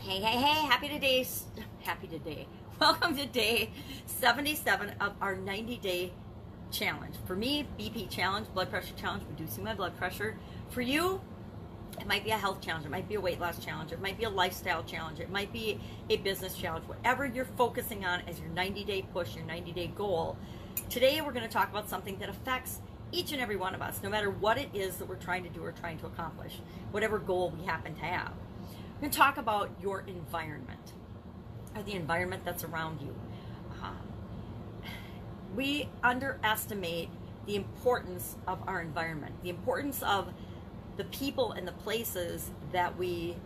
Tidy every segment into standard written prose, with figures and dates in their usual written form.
Hey, happy today. Welcome to day 77 of our 90-day challenge. For me, BP challenge, blood pressure challenge, reducing my blood pressure. For you, it might be a health challenge, it might be a weight loss challenge, it might be a lifestyle challenge, it might be a business challenge, whatever you're focusing on as your 90-day push, your 90-day goal. Today, we're going to talk about something that affects each and every one of us, no matter what it is that we're trying to do or trying to accomplish, whatever goal we happen to have. We're going to talk about your environment, or the environment that's around you. We underestimate the importance of our environment, the importance of the people and the places that we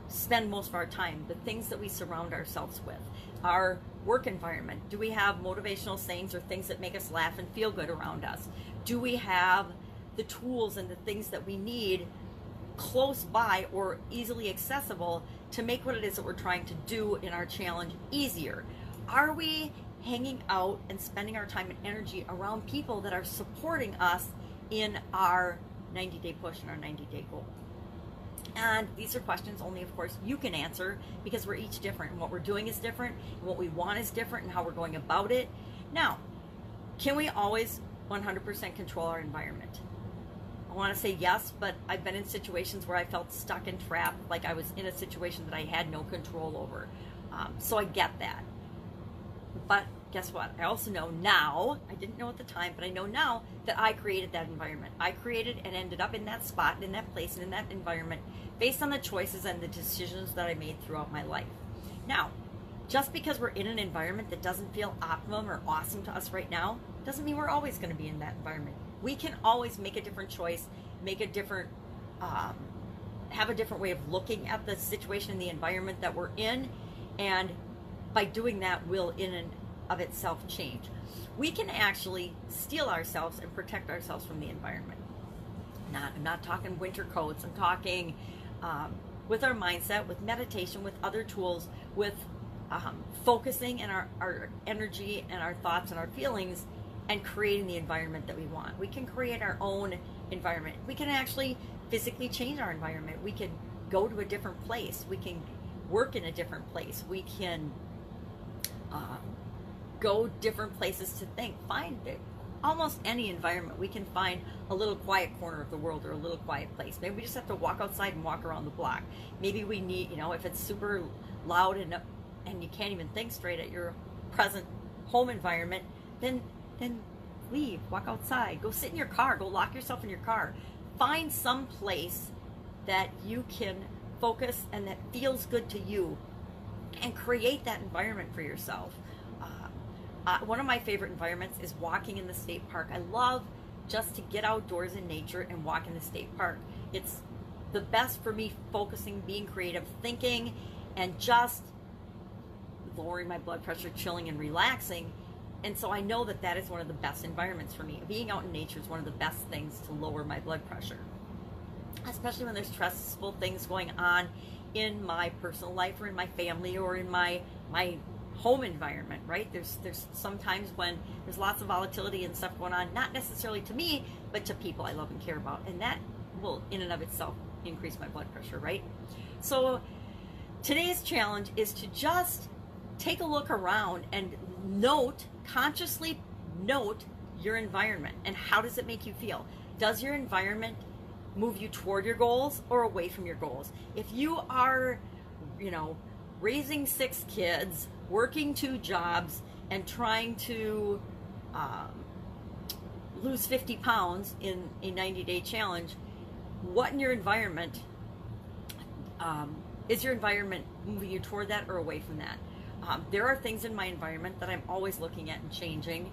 spend most of our time, the things that we surround ourselves with, our work environment. Do we have motivational sayings or things that make us laugh and feel good around us? Do we have the tools and the things that we need close by or easily accessible to make what it is that we're trying to do in our challenge easier? Are we hanging out and spending our time and energy around people that are supporting us in our 90-day push and our 90-day goal? And these are questions only, of course, you can answer, because we're each different, and what we're doing is different, and what we want is different, and how we're going about it. Now, can we always 100% control our environment? I want to say yes, but I've been in situations where I felt stuck and trapped, like I was in a situation that I had no control over. So I get that. But guess what? I also know now, I didn't know at the time, but I know now that I created that environment. I created and ended up in that spot, in that place, and in that environment based on the choices and the decisions that I made throughout my life. Now, just because we're in an environment that doesn't feel optimum or awesome to us right now, doesn't mean we're always going to be in that environment. We can always make a different choice, make a different, have a different way of looking at the situation and the environment that we're in, and by doing that will in and of itself change. We can actually steel ourselves and protect ourselves from the environment. I'm not talking winter coats. I'm talking with our mindset, with meditation, with other tools, with focusing in our energy and our thoughts and our feelings, and creating the environment that we want. We can create our own environment. We can actually physically change our environment. We can go to a different place. We can work in a different place. We can go different places to think. Find almost any environment. We can find a little quiet corner of the world or a little quiet place. Maybe we just have to walk outside and walk around the block. Maybe we need, if it's super loud and you can't even think straight at your present home environment, then leave, walk outside, go sit in your car, go lock yourself in your car. Find some place that you can focus and that feels good to you, and create that environment for yourself. One of my favorite environments is walking in the state park. I love just to get outdoors in nature and walk in the state park. It's the best for me, focusing, being creative, thinking, and just lowering my blood pressure, chilling and relaxing. And so I know that that is one of the best environments for me. Being out in nature is one of the best things to lower my blood pressure, especially when there's stressful things going on in my personal life or in my family or in my home environment, right? There's sometimes when there's lots of volatility and stuff going on, not necessarily to me, but to people I love and care about. And that will in and of itself increase my blood pressure, right? So today's challenge is to just take a look around and consciously note your environment, and how does it make you feel? Does your environment move you toward your goals or away from your goals? If you are, raising 6 kids, working 2 jobs, and trying to lose 50 pounds in a 90-day challenge, what in your environment, is your environment moving you toward that or away from that? There are things in my environment that I'm always looking at and changing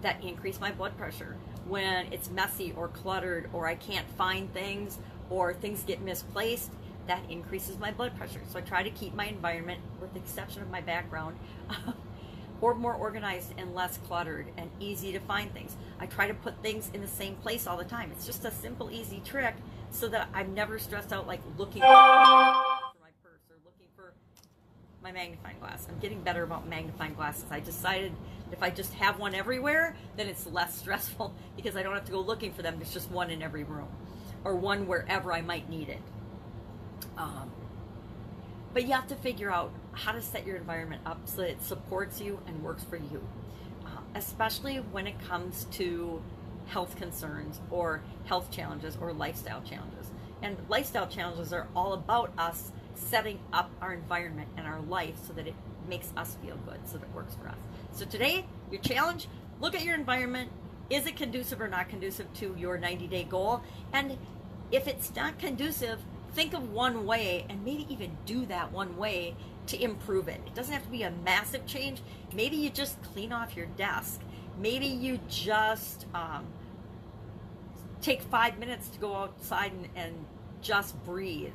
that increase my blood pressure. When it's messy or cluttered, or I can't find things, or things get misplaced, that increases my blood pressure. So I try to keep my environment, with the exception of my background, or more organized and less cluttered and easy to find things. I try to put things in the same place all the time. It's just a simple, easy trick so that I'm never stressed out, like looking for my purse or looking for my magnifying glass. I'm getting better about magnifying glasses. I decided if I just have one everywhere, then it's less stressful, because I don't have to go looking for them. There's just one in every room, or one wherever I might need it. But you have to figure out how to set your environment up so that it supports you and works for you, especially when it comes to health concerns or health challenges or lifestyle challenges. And lifestyle challenges are all about us setting up our environment and our life so that it makes us feel good, so that it works for us. So today, your challenge, look at your environment. Is it conducive or not conducive to your 90-day goal? And if it's not conducive, think of one way and maybe even do that one way to improve it. It doesn't have to be a massive change. Maybe you just clean off your desk. Maybe you just take 5 minutes to go outside and just breathe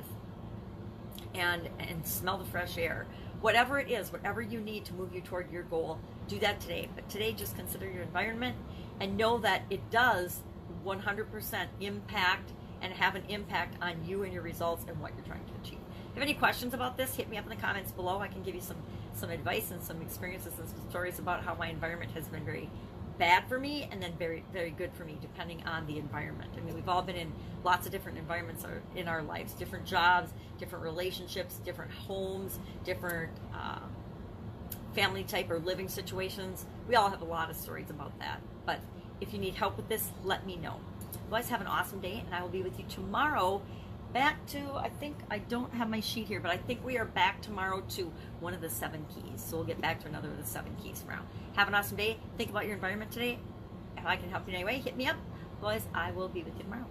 and smell the fresh air. Whatever it is, whatever you need to move you toward your goal, do that today. But today, just consider your environment and know that it does 100% impact and have an impact on you and your results and what you're trying to achieve. If you have any questions about this, hit me up in the comments below. I can give you some advice and some experiences and some stories about how my environment has been very bad for me and then very, very good for me, depending on the environment. I mean, we've all been in lots of different environments in our lives, different jobs, different relationships, different homes, different family type or living situations. We all have a lot of stories about that. But if you need help with this, let me know. Otherwise, have an awesome day, and I will be with you tomorrow. Back to, I think, I don't have my sheet here, but I think we are back tomorrow to one of the 7 keys. So we'll get back to another of the 7 keys tomorrow. Have an awesome day. Think about your environment today. If I can help you in any way, hit me up. Otherwise, I will be with you tomorrow.